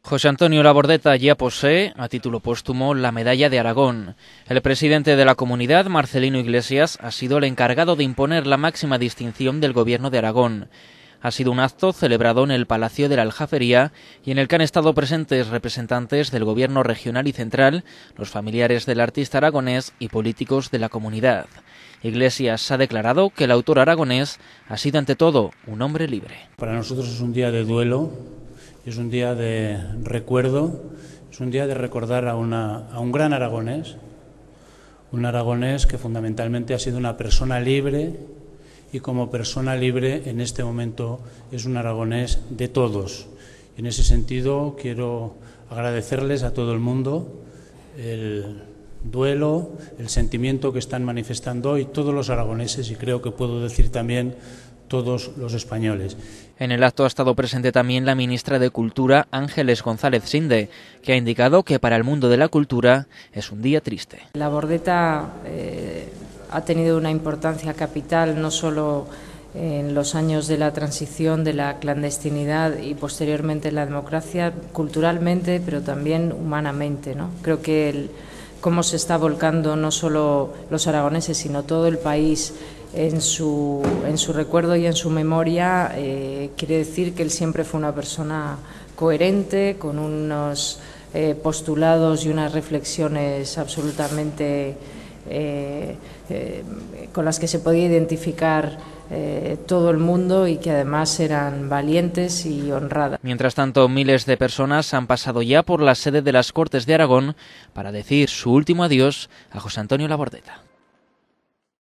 José Antonio Labordeta ya posee, a título póstumo, la Medalla de Aragón. El presidente de la comunidad, Marcelino Iglesias, ha sido el encargado de imponer la máxima distinción del Gobierno de Aragón. Ha sido un acto celebrado en el Palacio de la Aljafería y en el que han estado presentes representantes del Gobierno regional y central, los familiares del artista aragonés y políticos de la comunidad. Iglesias ha declarado que el autor aragonés ha sido ante todo un hombre libre. Para nosotros es un día de duelo, es un día de recuerdo, es un día de recordar a un gran aragonés, un aragonés que fundamentalmente ha sido una persona libre y como persona libre en este momento es un aragonés de todos. En ese sentido quiero agradecerles a todo el mundo el duelo, el sentimiento que están manifestando hoy todos los aragoneses y creo que puedo decir también todos los españoles. En el acto ha estado presente también la ministra de Cultura, Ángeles González Sinde, que ha indicado que para el mundo de la cultura es un día triste. Labordeta ha tenido una importancia capital no solo en los años de la transición, de la clandestinidad y posteriormente en la democracia, culturalmente, pero también humanamente, ¿no? Creo que cómo se está volcando no solo los aragoneses, sino todo el país en su recuerdo y en su memoria, quiere decir que él siempre fue una persona coherente, con unos postulados y unas reflexiones absolutamente con las que se podía identificar todo el mundo y que además eran valientes y honradas. Mientras tanto, miles de personas han pasado ya por la sede de las Cortes de Aragón para decir su último adiós a José Antonio Labordeta.